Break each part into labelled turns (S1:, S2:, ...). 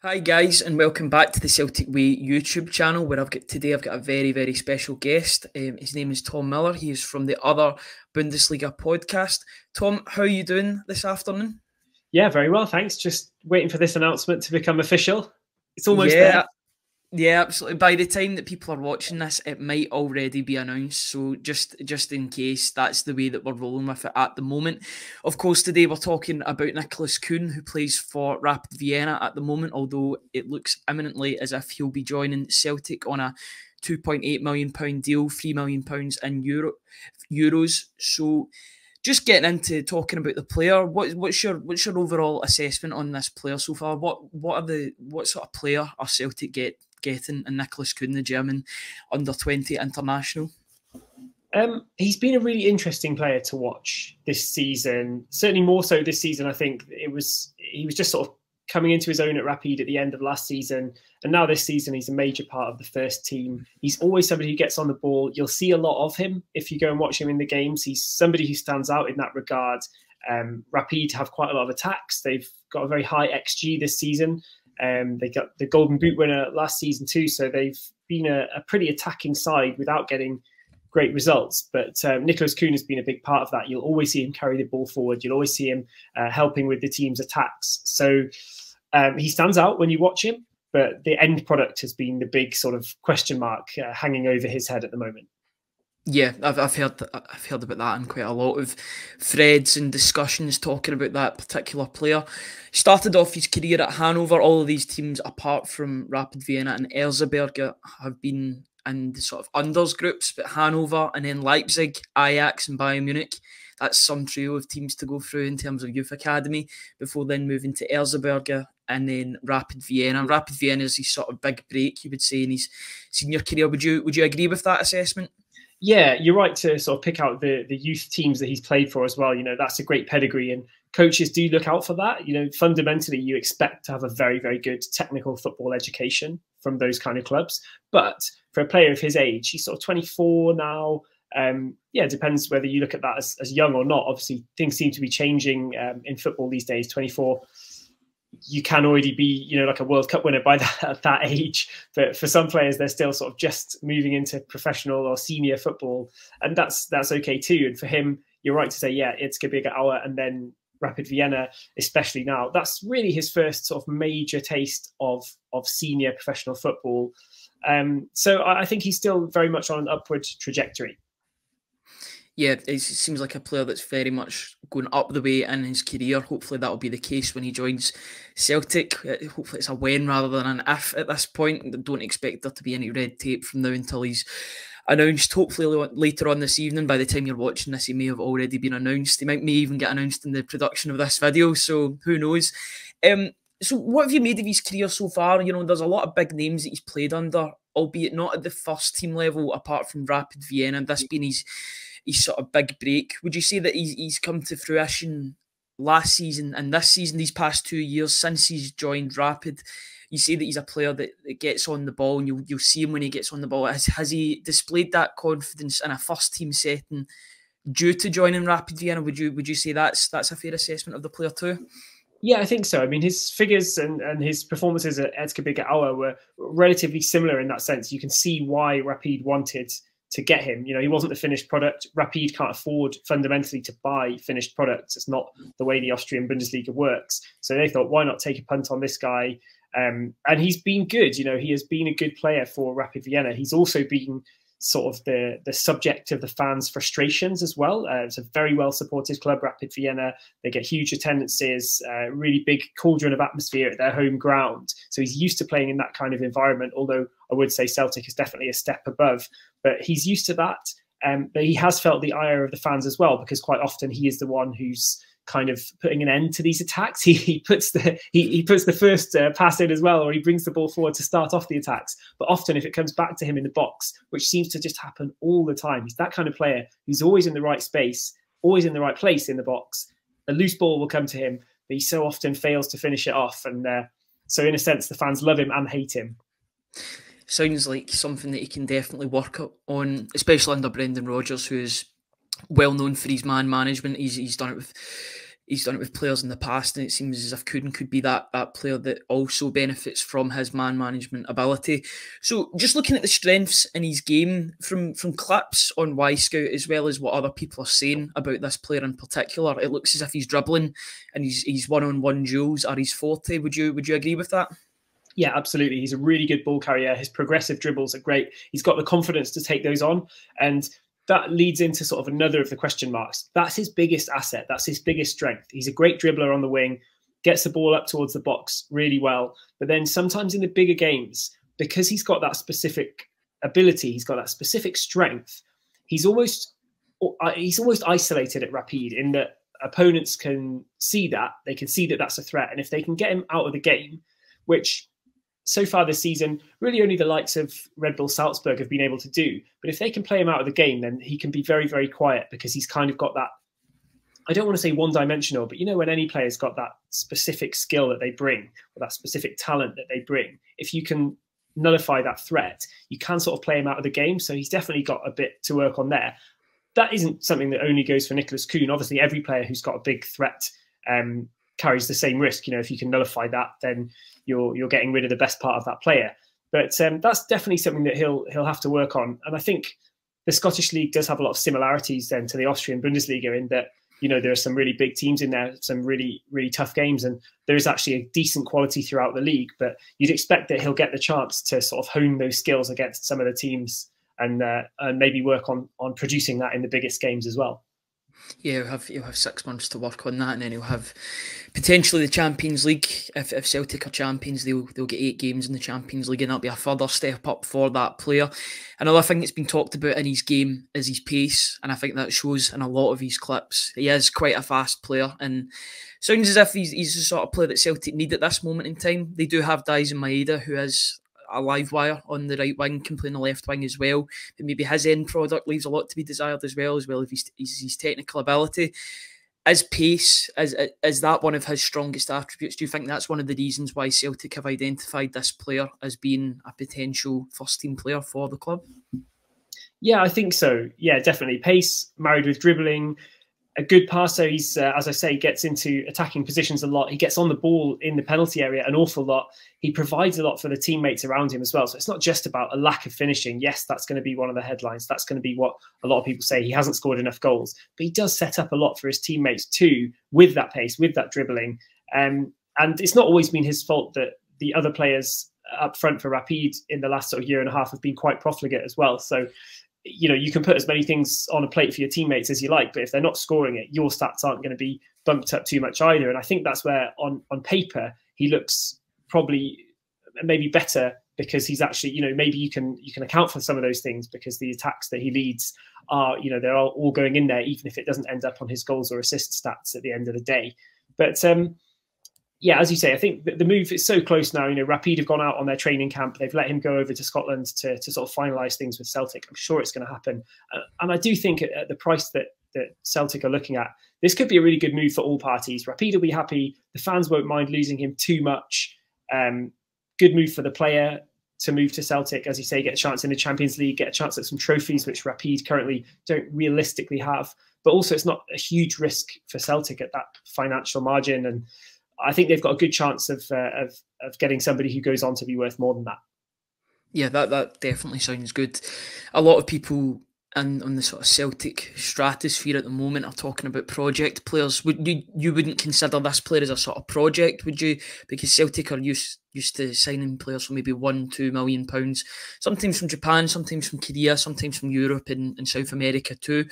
S1: Hi guys, and welcome back to the Celtic Way YouTube channel, where I've got a very special guest. His name is Tom Miller. He is from the other Bundesliga podcast. Tom, how are you doing this afternoon?
S2: Yeah, very well, thanks. Just waiting for this announcement to become official. It's almost there.
S1: Yeah, absolutely. By the time that people are watching this, it might already be announced. So just in case, that's the way that we're rolling with it at the moment. Of course, today we're talking about Nicolas Kühn, who plays for Rapid Vienna at the moment, although it looks imminently as if he'll be joining Celtic on a £2.8 million deal, £3 million in euros. So just getting into talking about the player, what's your overall assessment on this player so far? What sort of player are Celtic getting in Nicolas Kühn, the German under-20 international?
S2: He's been a really interesting player to watch this season. Certainly more so this season. I think he was just sort of coming into his own at Rapid at the end of last season, and now this season he's a major part of the first team. He's always somebody who gets on the ball. You'll see a lot of him if you go and watch him in the games. He's somebody who stands out in that regard. Rapid have quite a lot of attacks. They've got a very high XG this season. They got the Golden Boot winner last season too, so they've been a pretty attacking side without getting great results. But Nicolas Kühn has been a big part of that. You'll always see him carry the ball forward. You'll always see him helping with the team's attacks. So he stands out when you watch him, but the end product has been the big sort of question mark hanging over his head at the moment.
S1: Yeah, I've heard about that in quite a lot of threads and discussions talking about that particular player. He started off his career at Hanover. All of these teams, apart from Rapid Vienna and Erzgebirge, have been in the sort of unders groups, but Hanover and then Leipzig, Ajax and Bayern Munich. That's some trio of teams to go through in terms of youth academy before then moving to Erzgebirge and then Rapid Vienna. Rapid Vienna is his sort of big break, you would say, in his senior career. Would you agree with that assessment?
S2: Yeah, you're right to sort of pick out the youth teams that he's played for as well. You know, that's a great pedigree, and coaches do look out for that. You know, fundamentally, you expect to have a very good technical football education from those kind of clubs. But for a player of his age, he's sort of 24 now. Yeah, it depends whether you look at that as young or not. Obviously, things seem to be changing in football these days. 24, you can already be, you know, like a World Cup winner by that age. But for some players, they're still sort of just moving into professional or senior football, and that's okay too. And for him, you're right to say, yeah, it's Gebirge Aue and then Rapid Vienna, especially now. That's really his first sort of major taste of senior professional football. So I think he's still very much on an upward trajectory.
S1: Yeah, it seems like a player that's very much going up the way in his career. Hopefully that'll be the case when he joins Celtic. Hopefully it's a when rather than an if at this point. Don't expect there to be any red tape from now until he's announced. Hopefully later on this evening, by the time you're watching this, he may have already been announced. He may even get announced in the production of this video, so who knows. So what have you made of his career so far? You know, there's a lot of big names that he's played under, albeit not at the first team level, apart from Rapid Vienna, and this being his sort of big break. Would you say that he's come to fruition last season and this season, these past 2 years since he's joined Rapid? You say that he's a player that gets on the ball, and you'll see him when he gets on the ball. Has he displayed that confidence in a first team setting due to joining Rapid Vienna? Would you say that's a fair assessment of the player too?
S2: Yeah, I think so. I mean, his figures and his performances at Gebirge Aue were relatively similar in that sense. You can see why Rapid wanted to get him. You know, he wasn't the finished product. Rapid can't afford fundamentally to buy finished products. It's not the way the Austrian Bundesliga works. So they thought, why not take a punt on this guy? And he's been good. You know, he has been a good player for Rapid Vienna. He's also been sort of the subject of the fans' frustrations as well. It's a very well supported club, Rapid Vienna. They get huge attendances, really big cauldron of atmosphere at their home ground. So he's used to playing in that kind of environment, although I would say Celtic is definitely a step above. But he's used to that. But he has felt the ire of the fans as well, because quite often he is the one who's kind of putting an end to these attacks. He puts the first pass in as well, or he brings the ball forward to start off the attacks. But often if it comes back to him in the box, which seems to just happen all the time, he's that kind of player who's always in the right space, always in the right place in the box. A loose ball will come to him, but he so often fails to finish it off. And so in a sense, the fans love him and hate him.
S1: Sounds like something that he can definitely work on, especially under Brendan Rodgers, who is well known for his man management. He's done it with he's done it with players in the past, and it seems as if Kühn could be that player that also benefits from his man management ability. So just looking at the strengths in his game from clips on Wyscout, as well as what other people are saying about this player in particular, it looks as if he's dribbling and his one-on-one duels are his forte. Would you agree with that?
S2: Yeah, absolutely. He's a really good ball carrier. His progressive dribbles are great. He's got the confidence to take those on, and that leads into sort of another of the question marks. That's his biggest asset. That's his biggest strength. He's a great dribbler on the wing, gets the ball up towards the box really well. But then sometimes in the bigger games, because he's got that specific ability, he's got that specific strength, he's almost isolated at Rapid in that opponents can see that. They can see that that's a threat. And if they can get him out of the game, which so far this season, really only the likes of Red Bull Salzburg have been able to do. But if they can play him out of the game, then he can be very, very quiet, because he's kind of got that, I don't want to say one-dimensional, but you know when any player's got that specific skill that they bring, or that specific talent that they bring, if you can nullify that threat, you can sort of play him out of the game. So he's definitely got a bit to work on there. That isn't something that only goes for Nicolas Kühn. Obviously, every player who's got a big threat carries the same risk. You know, if you can nullify that, then you're getting rid of the best part of that player. But that's definitely something that he'll have to work on. And I think the Scottish League does have a lot of similarities then to the Austrian Bundesliga, in that, you know, there are some really big teams in there, some really, really tough games, and there is actually a decent quality throughout the league. But you'd expect that he'll get the chance to sort of hone those skills against some of the teams, and maybe work on producing that in the biggest games as well.
S1: Yeah, he'll have 6 months to work on that, and then he'll have potentially the Champions League. If Celtic are champions, they'll get 8 games in the Champions League, and that'll be a further step up for that player. Another thing that's been talked about in his game is his pace, and I think that shows in a lot of his clips. He is quite a fast player, and sounds as if he's the sort of player that Celtic need at this moment in time. They do have Daisen Maeda, who is a live wire on the right wing, can play on the left wing as well. But maybe his end product leaves a lot to be desired as well as his technical ability. Is pace, is that one of his strongest attributes? Do you think that's one of the reasons why Celtic have identified this player as being a potential first-team player for the club?
S2: Yeah, I think so. Yeah, definitely. Pace married with dribbling, a good passer. He's, as I say, gets into attacking positions a lot. He gets on the ball in the penalty area an awful lot. He provides a lot for the teammates around him as well. So it's not just about a lack of finishing. Yes, that's going to be one of the headlines. That's going to be what a lot of people say. He hasn't scored enough goals. But he does set up a lot for his teammates too, with that pace, with that dribbling. And it's not always been his fault that the other players up front for Rapid in the last sort of year and a half have been quite profligate as well. So, you know, you can put as many things on a plate for your teammates as you like, but if they're not scoring it, your stats aren't going to be bumped up too much either. And I think that's where on paper he looks probably maybe better, because he's actually, you know, maybe you can account for some of those things, because the attacks that he leads are, you know, they're all going in there, even if it doesn't end up on his goals or assist stats at the end of the day. But yeah, as you say, I think the move is so close now. You know, Rapid have gone out on their training camp. They've let him go over to Scotland to sort of finalise things with Celtic. I'm sure it's going to happen. And I do think at the price that Celtic are looking at, this could be a really good move for all parties. Rapid will be happy. The fans won't mind losing him too much. Good move for the player to move to Celtic. As you say, get a chance in the Champions League, get a chance at some trophies, which Rapid currently don't realistically have. But also it's not a huge risk for Celtic at that financial margin. And I think they've got a good chance of getting somebody who goes on to be worth more than that.
S1: Yeah, that definitely sounds good. A lot of people on the sort of Celtic stratosphere at the moment are talking about project players. You wouldn't consider this player as a sort of project, would you? Because Celtic are used to signing players for maybe £1-2 million, sometimes from Japan, sometimes from Korea, sometimes from Europe and South America too.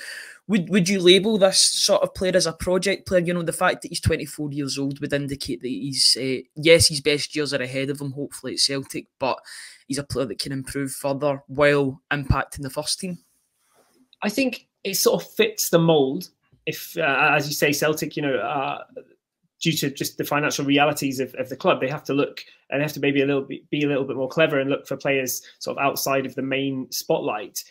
S1: Would you label this sort of player as a project player? You know, the fact that he's 24 years old would indicate that he's, yes, his best years are ahead of him, hopefully at Celtic, but he's a player that can improve further while impacting the first team.
S2: I think it sort of fits the mould. If, as you say, Celtic, you know, due to just the financial realities of the club, they have to look and they have to maybe be a little bit more clever and look for players sort of outside of the main spotlight.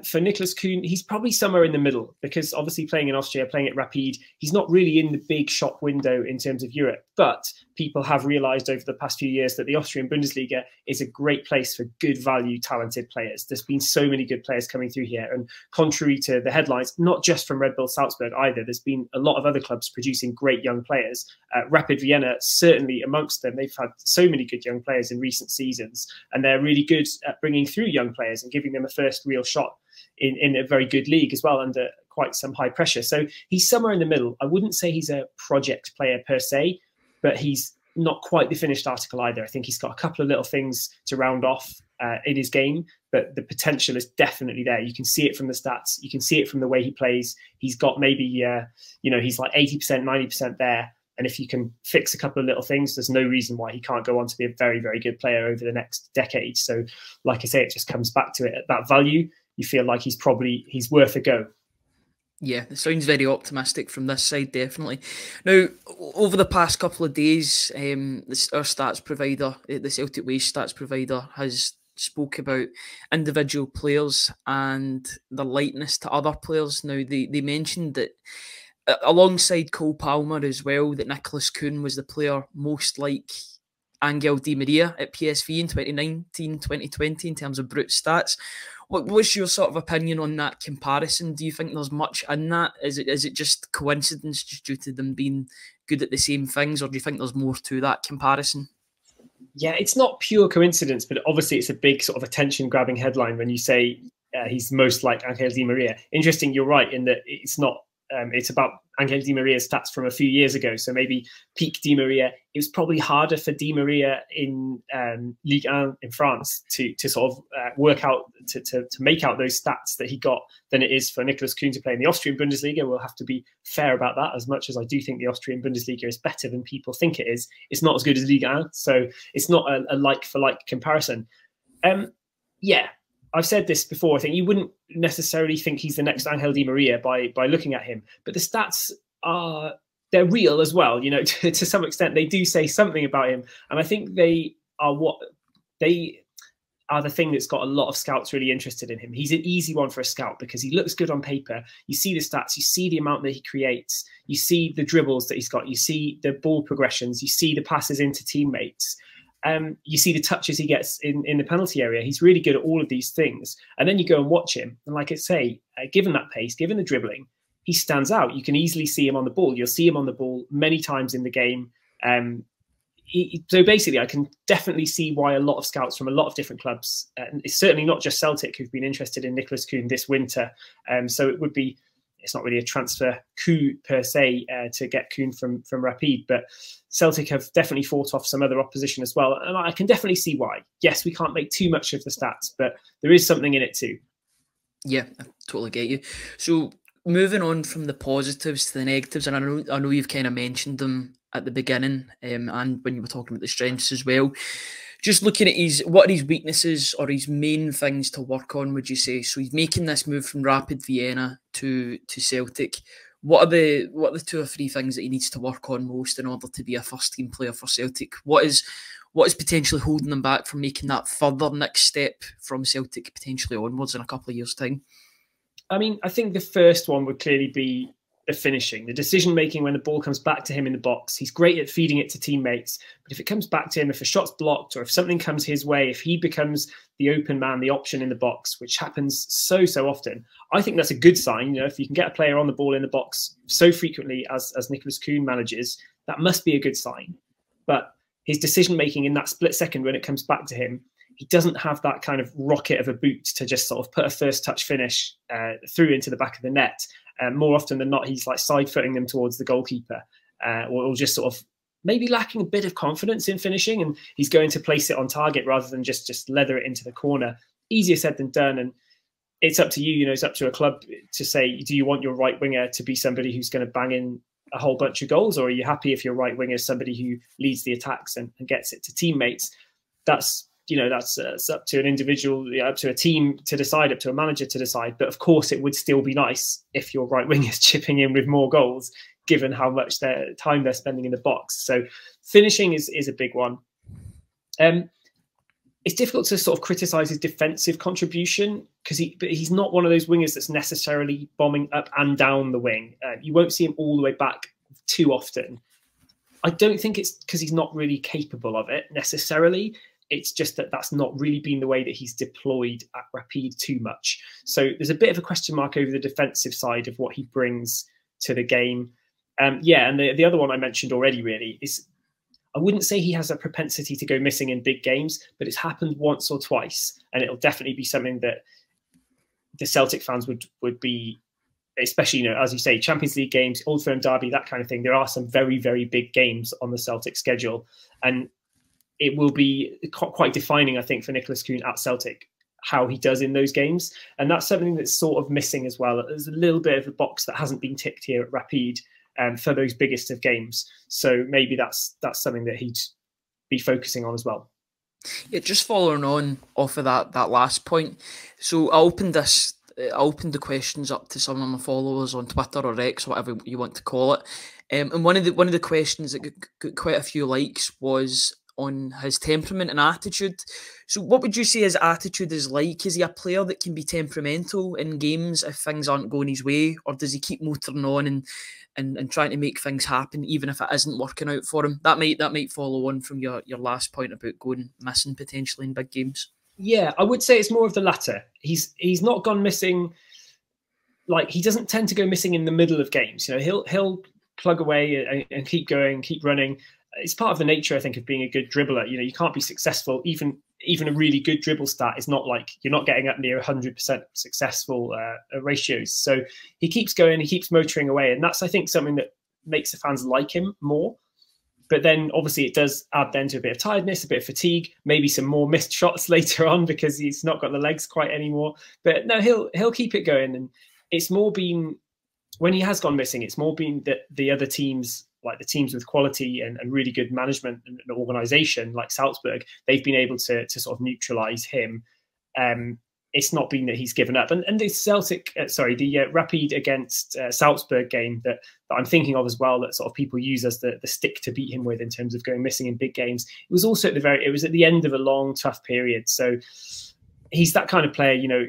S2: For Nicolas Kühn, he's probably somewhere in the middle, because obviously playing in Austria, playing at Rapid, he's not really in the big shop window in terms of Europe. But people have realised over the past few years that the Austrian Bundesliga is a great place for good value, talented players. There's been so many good players coming through here. And contrary to the headlines, not just from Red Bull Salzburg either, there's been a lot of other clubs producing great young players. Rapid Vienna, certainly amongst them, they've had so many good young players in recent seasons. And they're really good at bringing through young players and giving them a first real shot in a very good league as well, under quite some high pressure. So he's somewhere in the middle. I wouldn't say he's a project player per se, but he's not quite the finished article either. I think he's got a couple of little things to round off in his game, but the potential is definitely there. You can see it from the stats. You can see it from the way he plays. He's got maybe, he's like 80%, 90% there. And if you can fix a couple of little things, there's no reason why he can't go on to be a very, very good player over the next decade. So like I say, it just comes back to it. At that value, you feel like he's worth a go.
S1: Yeah, it sounds very optimistic from this side, definitely. Now, over the past couple of days, our stats provider, the Celtic Waste stats provider, has spoke about individual players and their likeness to other players. Now, they mentioned that alongside Cole Palmer as well, that Nicolas Kühn was the player most like Angel Di Maria at PSV in 2019-2020 in terms of brute stats. What's your sort of opinion on that comparison? Do you think there's much in that? Is it just coincidence, just due to them being good at the same things, or do you think there's more to that comparison?
S2: Yeah, it's not pure coincidence, but obviously it's a big sort of attention-grabbing headline when you say he's most like Angel Di Maria. Interesting, you're right in that it's not. It's about Angel Di Maria's stats from a few years ago. So maybe peak Di Maria. It was probably harder for Di Maria in Ligue 1 in France to sort of work out, to make out those stats that he got than it is for Nicolas Kühn to play in the Austrian Bundesliga. We'll have to be fair about that. As much as I do think the Austrian Bundesliga is better than people think it is, it's not as good as Ligue 1. So it's not a like-for-like comparison. Yeah. I've said this before. I think you wouldn't necessarily think he's the next Angel Di Maria by looking at him, but the stats they're real as well. To some extent, they do say something about him, and I think they are the thing that's got a lot of scouts really interested in him. He's an easy one for a scout because he looks good on paper. You see the stats, you see the amount that he creates, you see the dribbles that he's got, you see the ball progressions, you see the passes into teammates. You see the touches he gets in the penalty area. He's really good at all of these things. And then you go and watch him. And like I say, given that pace, given the dribbling, he stands out. You can easily see him on the ball. You'll see him on the ball many times in the game. So basically, I can definitely see why a lot of scouts from a lot of different clubs, and it's certainly not just Celtic, who've been interested in Nicolas Kühn this winter. So it's not really a transfer coup per se to get Kühn from Rapid, but Celtic have definitely fought off some other opposition as well. And I can definitely see why. Yes, we can't make too much of the stats, but there is something in it too. Yeah,
S1: I totally get you. So moving on from the positives to the negatives, and I know you've kind of mentioned them at the beginning and when you were talking about the strengths as well. Just looking at what are his weaknesses or his main things to work on, would you say? So he's making this move from Rapid Vienna to Celtic. What are the 2 or 3 things that he needs to work on most in order to be a first team player for Celtic? What is potentially holding them back from making that further next step from Celtic potentially onwards in a couple of years' time?
S2: I mean, I think the first one would clearly be the finishing, the decision making when the ball comes back to him in the box. He's great at feeding it to teammates, but if it comes back to him, if a shot's blocked or if something comes his way, if he becomes the open man, the option in the box, which happens so often, I think that's a good sign. If you can get a player on the ball in the box so frequently as Nicolas Kühn manages, that must be a good sign. But his decision making in that split second when it comes back to him, he doesn't have that kind of rocket of a boot to just sort of put a first touch finish through into the back of the net. More often than not, he's like side footing them towards the goalkeeper or just sort of maybe lacking a bit of confidence in finishing, and he's going to place it on target rather than just leather it into the corner. Easier said than done, and it's up to you. It's up to a club to say, do you want your right winger to be somebody who's going to bang in a whole bunch of goals, or are you happy if your right winger is somebody who leads the attacks and gets it to teammates? That's it's up to an individual, up to a team to decide, up to a manager to decide. But of course, it would still be nice if your right wing is chipping in with more goals, given how much time they're spending in the box. So finishing is a big one. it's difficult to sort of criticise his defensive contribution because he's not one of those wingers that's necessarily bombing up and down the wing. You won't see him all the way back too often. I don't think it's because he's not really capable of it necessarily. It's just that that's not really been the way that he's deployed at Rapid too much. So there's a bit of a question mark over the defensive side of what he brings to the game. Yeah, and the other one I mentioned already really is, I wouldn't say he has a propensity to go missing in big games, but it's happened once or twice, and it'll definitely be something that the Celtic fans would be, especially, you know, as you say, Champions League games, Old Firm Derby, that kind of thing. There are some very, very big games on the Celtic schedule, and it will be quite defining, I think, for Nicolas Kühn at Celtic, how he does in those games. And that's something that's sort of missing as well. There's a little bit of a box that hasn't been ticked here at Rapid for those biggest of games. So maybe that's something that he'd be focusing on as well.
S1: Yeah, just following on off of that last point. So I opened the questions up to some of my followers on Twitter or X, whatever you want to call it. And one of the questions that got quite a few likes was on his temperament and attitude. So what would you say his attitude is like? Is he a player that can be temperamental in games if things aren't going his way, or does he keep motoring on and trying to make things happen even if it isn't working out for him? That might follow on from your last point about going missing potentially in big games.
S2: Yeah, I would say it's more of the latter. He's not gone missing. Like, he doesn't tend to go missing in the middle of games. You know, he'll plug away and keep going, keep running. It's part of the nature, I think, of being a good dribbler. You know, you can't be successful. Even a really good dribble stat is not like, you're not getting up near 100% successful ratios. So he keeps going, he keeps motoring away. And that's, I think, something that makes the fans like him more. But then obviously it does add then to a bit of tiredness, a bit of fatigue, maybe some more missed shots later on because he's not got the legs quite anymore. But no, he'll keep it going. And it's more been, when he has gone missing, it's more been that the other teams, like the teams with quality and really good management and organisation, like Salzburg, they've been able to sort of neutralise him. It's not been that he's given up. And the Rapid against Salzburg game that I'm thinking of as well, that sort of people use as the stick to beat him with in terms of going missing in big games. It was also at the end of a long, tough period. So he's that kind of player, you know,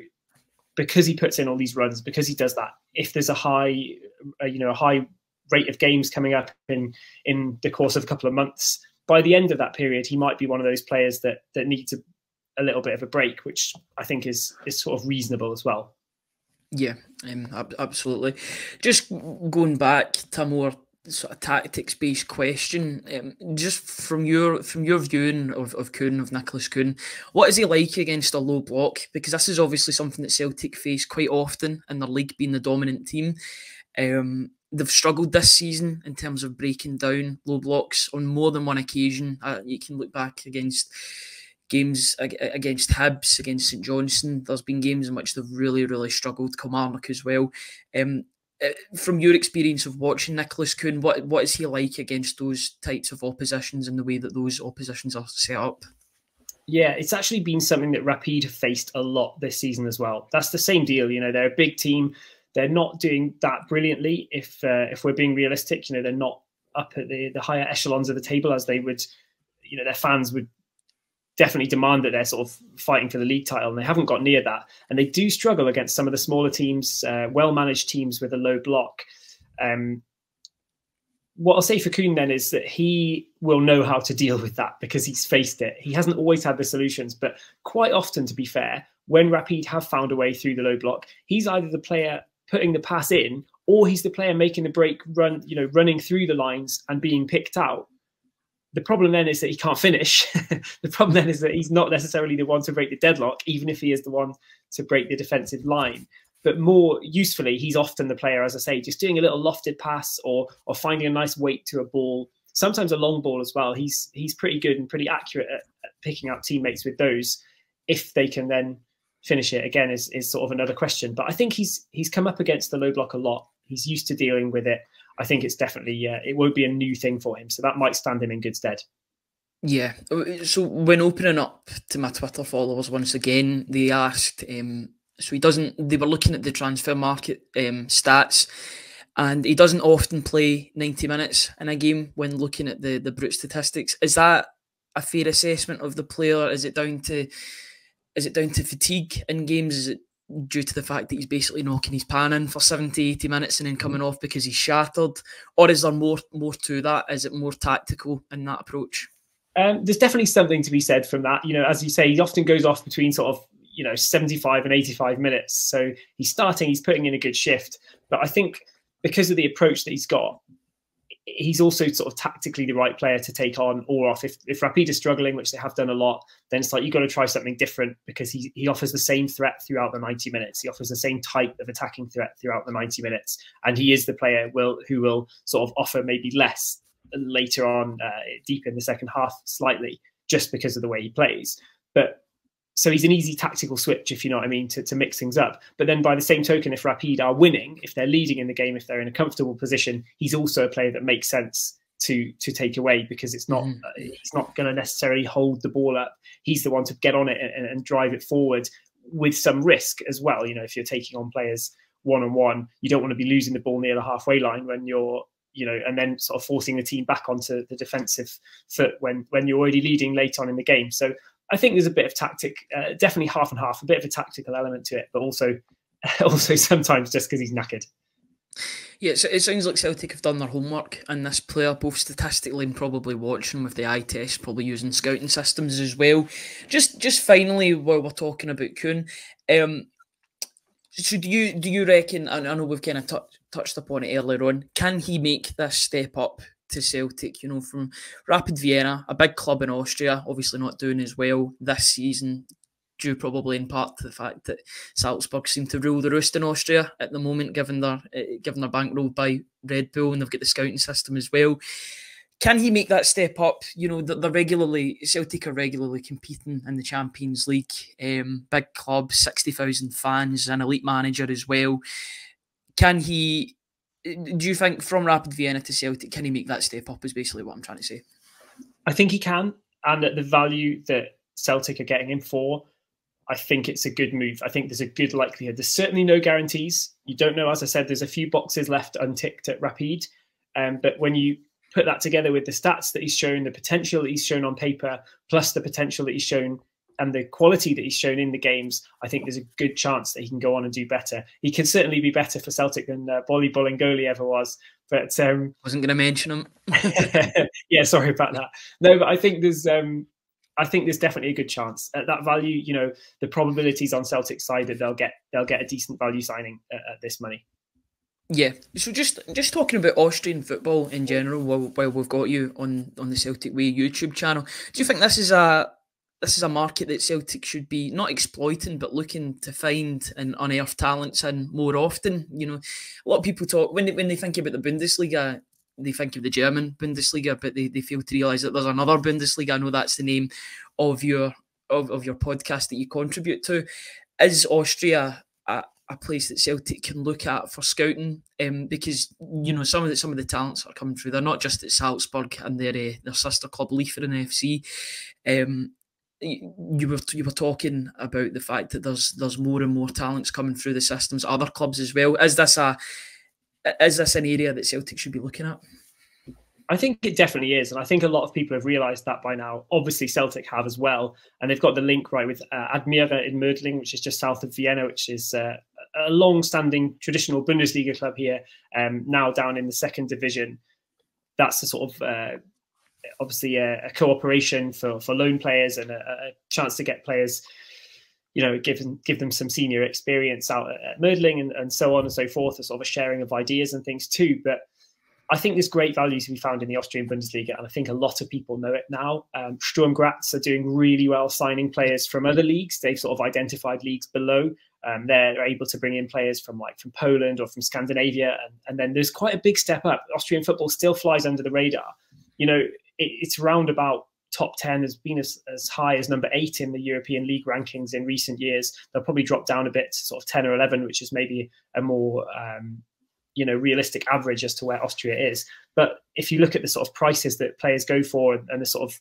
S2: because he puts in all these runs, because he does that. If there's a high rate of games coming up in the course of a couple of months, by the end of that period, he might be one of those players that needs a little bit of a break, which I think is sort of reasonable as well.
S1: Yeah, absolutely. Just going back to a more sort of tactics-based question, just from your viewing of Kühn, of Nicolas Kühn, what is he like against a low block? Because this is obviously something that Celtic face quite often in their league, being the dominant team. They've struggled this season in terms of breaking down low blocks on more than one occasion. You can look back against games against Hibs, against St Johnstone. There's been games in which they've really, really struggled. Kilmarnock as well. From your experience of watching Nicolas Kühn, what is he like against those types of oppositions and the way that those oppositions are set up?
S2: Yeah, it's actually been something that Rapid have faced a lot this season as well. That's the same deal. You know, they're a big team. They're not doing that brilliantly. If we're being realistic, you know, they're not up at the higher echelons of the table as they would, you know, their fans would definitely demand that they're sort of fighting for the league title, and they haven't got near that. And they do struggle against some of the smaller teams, well-managed teams with a low block. What I'll say for Kühn then is that he will know how to deal with that because he's faced it. He hasn't always had the solutions, but quite often, to be fair, when Rapid have found a way through the low block, he's either the player putting the pass in, or he's the player making the break, running through the lines and being picked out. The problem then is that he can't finish. The problem then is that he's not necessarily the one to break the deadlock, even if he is the one to break the defensive line. But more usefully, he's often the player, as I say, just doing a little lofted pass or finding a nice weight to a ball, sometimes a long ball as well. He's pretty good and pretty accurate at picking out teammates with those. If they can then finish it, again, is sort of another question. But I think he's come up against the low block a lot. He's used to dealing with it. I think it's definitely, it won't be a new thing for him. So that might stand him in good stead.
S1: Yeah. So when opening up to my Twitter followers once again, they asked, they were looking at the transfer market stats, and he doesn't often play 90 minutes in a game when looking at the brute statistics. Is that a fair assessment of the player? Is it down to fatigue in games? Is it due to the fact that he's basically knocking his pan in for 70, 80 minutes and then coming off because he's shattered? Or is there more to that? Is it more tactical in that approach?
S2: There's definitely something to be said from that. As you say, he often goes off between sort of 75 and 85 minutes. So he's putting in a good shift. But I think because of the approach that he's got, he's also sort of tactically the right player to take on or off. If Rapid is struggling, which they have done a lot, then it's like you've got to try something different, because he offers the same threat throughout the 90 minutes. He offers the same type of attacking threat throughout the 90 minutes. And he is the player who will sort of offer maybe less later on, deep in the second half slightly, just because of the way he plays. But so he's an easy tactical switch, if you know what I mean, to mix things up. But then by the same token, if Rapid are winning, if they're leading in the game, if they're in a comfortable position, he's also a player that makes sense to take away, because it's not he's not going to necessarily hold the ball up. He's the one to get on it and drive it forward with some risk as well. If you're taking on players one-on-one, you don't want to be losing the ball near the halfway line when you're and then sort of forcing the team back onto the defensive foot when you're already leading late on in the game. So I think there's a bit of tactic, definitely half and half, a bit of a tactical element to it, but also sometimes just because he's knackered.
S1: Yeah, so it sounds like Celtic have done their homework and this player, both statistically and probably watching with the eye test, probably using scouting systems as well. Just finally, while we're talking about Kühn, so do you reckon, and I know we've kind of touched upon it earlier on, can he make this step up to Celtic, from Rapid Vienna, a big club in Austria, obviously not doing as well this season, due probably in part to the fact that Salzburg seem to rule the roost in Austria at the moment, given they're bankrolled by Red Bull and they've got the scouting system as well. Can he make that step up? Celtic are regularly competing in the Champions League, big club, 60,000 fans, an elite manager as well. Do you think from Rapid Vienna to Celtic, can he make that step up, is basically what I'm trying to say?
S2: I think he can. And at the value that Celtic are getting him for, I think it's a good move. I think there's a good likelihood. There's certainly no guarantees. You don't know. As I said, there's a few boxes left unticked at Rapid. But when you put that together with the stats that he's shown, the potential that he's shown on paper, plus the potential that he's shown and the quality that he's shown in the games, I think there's a good chance that he can go on and do better. He can certainly be better for Celtic than Bolly Bolingoli ever was. But wasn't
S1: going to mention him.
S2: Yeah, sorry about that. No, but I think there's definitely a good chance at that value. The probabilities on Celtic's side that they'll get a decent value signing at this money.
S1: Yeah. So just talking about Austrian football in general, while we've got you on the Celtic Way YouTube channel, do you think this is a market that Celtic should be not exploiting, but looking to find and unearth talents in more often? A lot of people talk when they think about the Bundesliga, they think of the German Bundesliga, but they fail to realise that there's another Bundesliga. I know that's the name of your podcast that you contribute to. Is Austria a place that Celtic can look at for scouting? Because some of the talents that are coming through, they're not just at Salzburg and their sister club Liefering FC. You were talking about the fact that there's more and more talents coming through the systems, other clubs as well. Is this an area that Celtic should be looking at?
S2: I think it definitely is, and I think a lot of people have realised that by now. Obviously, Celtic have as well, and they've got the link right with Admira in Mödling, which is just south of Vienna, which is a long-standing traditional Bundesliga club here, now down in the second division. That's a sort of obviously a cooperation for loan players and a chance to get players, give them some senior experience out at Mödling and so on and so forth, a sort of a sharing of ideas and things too. But I think there's great value to be found in the Austrian Bundesliga, and I think a lot of people know it now. Sturm Graz are doing really well signing players from other leagues. They've sort of identified leagues below. They're able to bring in players from Poland or from Scandinavia, and then there's quite a big step up. Austrian football still flies under the radar. It's around about top 10, has been as high as number 8 in the European League rankings in recent years. They'll probably drop down a bit to sort of 10 or 11, which is maybe a more realistic average as to where Austria is. But if you look at the sort of prices that players go for and the sort of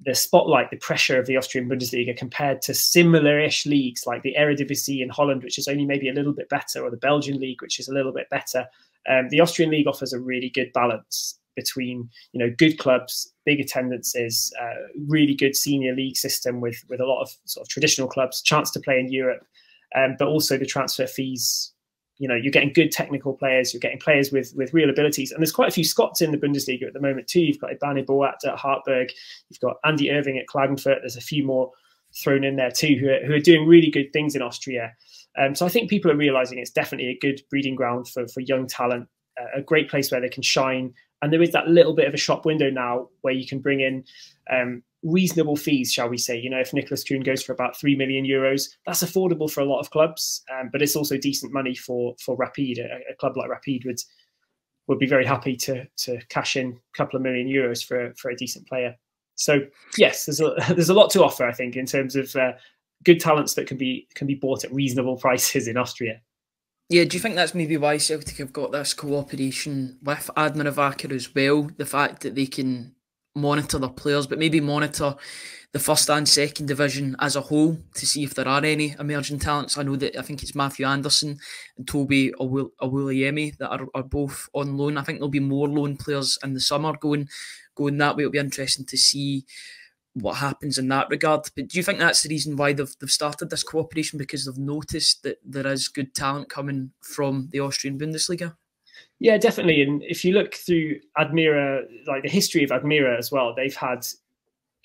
S2: the spotlight, the pressure of the Austrian Bundesliga compared to similar-ish leagues like the Eredivisie in Holland, which is only maybe a little bit better, or the Belgian league, which is a little bit better, the Austrian league offers a really good balance. between, you know, good clubs, big attendances, really good senior league system with a lot of sort of traditional clubs, chance to play in Europe, but also the transfer fees. You know, you're getting good technical players, you're getting players with real abilities. And there's quite a few Scots in the Bundesliga at the moment too. You've got Ibane Boat at Hartberg, you've got Andy Irving at Klagenfurt. There's a few more thrown in there too who are doing really good things in Austria. So I think people are realising it's definitely a good breeding ground for young talent, a great place where they can shine. And there is that little bit of a shop window now where you can bring in reasonable fees, shall we say. You know, if Nicolas Kühn goes for about €3 million, that's affordable for a lot of clubs, but it's also decent money for Rapid. A club like Rapid would be very happy to cash in a couple of €1 million for a decent player. So yes, there's a lot to offer, I think, in terms of good talents that can be bought at reasonable prices in Austria.
S1: Yeah, do you think that's maybe why Celtic have got this cooperation with Admira Wacker as well? The fact that they can monitor their players, but maybe monitor the first and second division as a whole to see if there are any emerging talents. I think it's Matthew Anderson and Toby Awulayemi that are both on loan. I think there'll be more loan players in the summer going that way. It'll be interesting to see what happens in that regard. But do you think that's the reason why they've started this cooperation, because they've noticed that there is good talent coming from the Austrian Bundesliga?
S2: Yeah, definitely. And if you look through Admira, like the history of Admira as well, they've had,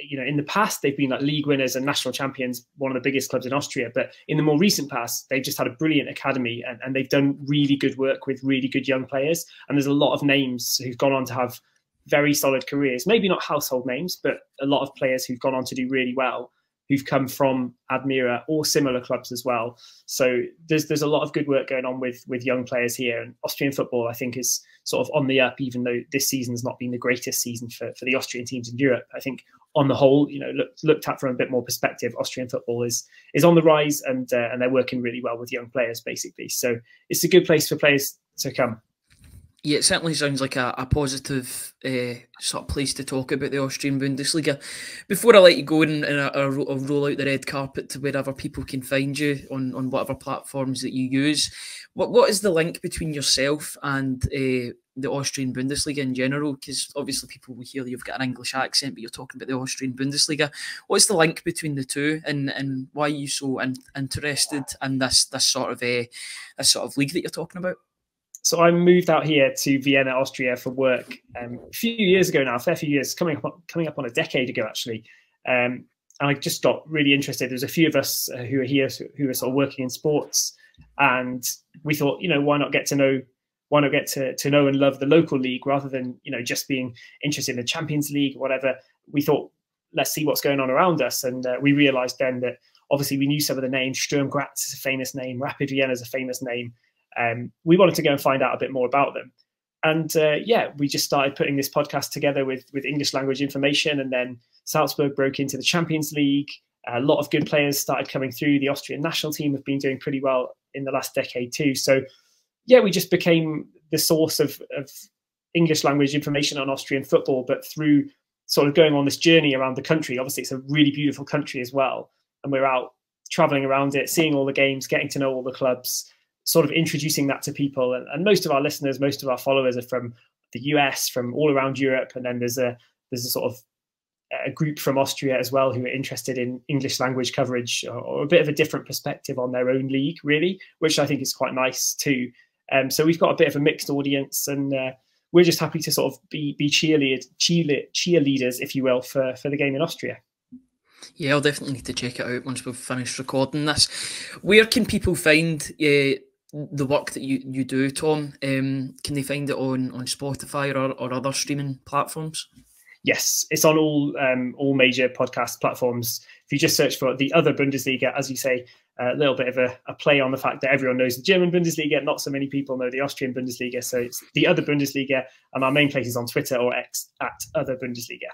S2: you know, in the past, they've been like league winners and national champions, one of the biggest clubs in Austria. But in the more recent past, they've just had a brilliant academy and they've done really good work with really good young players. And there's a lot of names who've gone on to have very solid careers, maybe not household names, but a lot of players who've gone on to do really well, who've come from Admira or similar clubs as well. So there's a lot of good work going on with young players here. And Austrian football, I think, is sort of on the up, even though this season's not been the greatest season for the Austrian teams in Europe. I think on the whole, you know, looked at from a bit more perspective, Austrian football is on the rise, and they're working really well with young players, basically. So it's a good place for players to come.
S1: Yeah, it certainly sounds like a positive sort of place to talk about the Austrian Bundesliga. Before I let you go and I'll roll out the red carpet to wherever people can find you on whatever platforms that you use, what is the link between yourself and the Austrian Bundesliga in general? Because obviously people will hear you've got an English accent, but you're talking about the Austrian Bundesliga. What's the link between the two, and why are you so interested in this sort of league that you're talking about?
S2: So I moved out here to Vienna, Austria for work a few years ago now, a fair few years, coming up on a decade ago, actually. And I just got really interested. There's a few of us who are here who are sort of working in sports. And we thought, you know, why not get to know and love the local league rather than, you know, just being interested in the Champions League or whatever. We thought, let's see what's going on around us. And we realized then that obviously we knew some of the names. Sturm Graz is a famous name. Rapid Vienna is a famous name. We wanted to go and find out a bit more about them. And we just started putting this podcast together with English language information. And then Salzburg broke into the Champions League. A lot of good players started coming through. The Austrian national team have been doing pretty well in the last decade too. So yeah, we just became the source of English language information on Austrian football, but through sort of going on this journey around the country. Obviously, it's a really beautiful country as well. And we're out traveling around it, seeing all the games, getting to know all the clubs, sort of introducing that to people. And most of our listeners, most of our followers are from the US, from all around Europe. And then there's a sort of a group from Austria as well who are interested in English language coverage or a bit of a different perspective on their own league, really, which I think is quite nice too. So we've got a bit of a mixed audience, and we're just happy to sort of be cheerleaders, if you will, for the game in Austria.
S1: Yeah, I'll definitely need to check it out once we've finished recording this. Where can people find the work that you do, Tom? Can they find it on Spotify or other streaming platforms?
S2: Yes, it's on all major podcast platforms. If you just search for the other Bundesliga, as you say, a little bit of a play on the fact that everyone knows the German Bundesliga, not so many people know the Austrian Bundesliga. So it's the other Bundesliga, and our main place is on Twitter or X at other Bundesliga.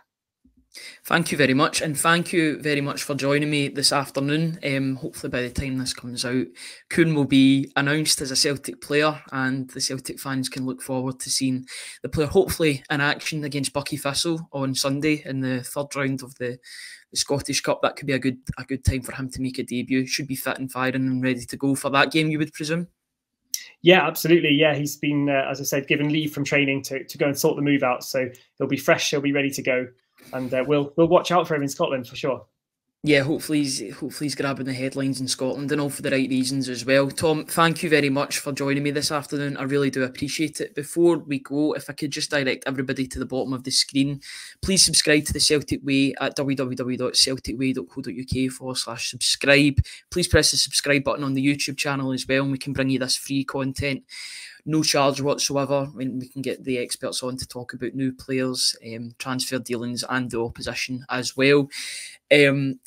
S1: Thank you very much, and thank you very much for joining me this afternoon. Hopefully by the time this comes out, Kühn will be announced as a Celtic player, and the Celtic fans can look forward to seeing the player hopefully in action against Bucky Thistle on Sunday in the third round of the Scottish Cup. That could be a good time for him to make a debut. Should be fit and firing and ready to go for that game, you would presume?
S2: Yeah, absolutely. Yeah, he's been, as I said, given leave from training to go and sort the move out. So he'll be fresh, he'll be ready to go, and we'll watch out for him in Scotland for sure.
S1: Yeah, hopefully he's grabbing the headlines in Scotland, and all for the right reasons as well. Tom, thank you very much for joining me this afternoon. I really do appreciate it. Before we go, if I could just direct everybody to the bottom of the screen, please subscribe to the Celtic Way at www.celticway.co.uk/subscribe. Please press the subscribe button on the YouTube channel as well, and we can bring you this free content. No charge whatsoever. I mean, we can get the experts on to talk about new players, transfer dealings, and the opposition as well. And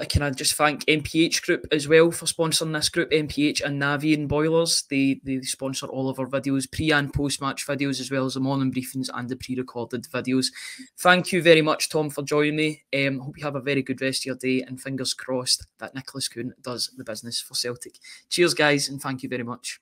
S1: can I just thank MPH Group as well for sponsoring this group, MPH and Navien Boilers. They sponsor all of our videos, pre and post-match videos, as well as the morning briefings and the pre-recorded videos. Thank you very much, Tom, for joining me. Hope you have a very good rest of your day, and fingers crossed that Nicolas Kühn does the business for Celtic. Cheers, guys, and thank you very much.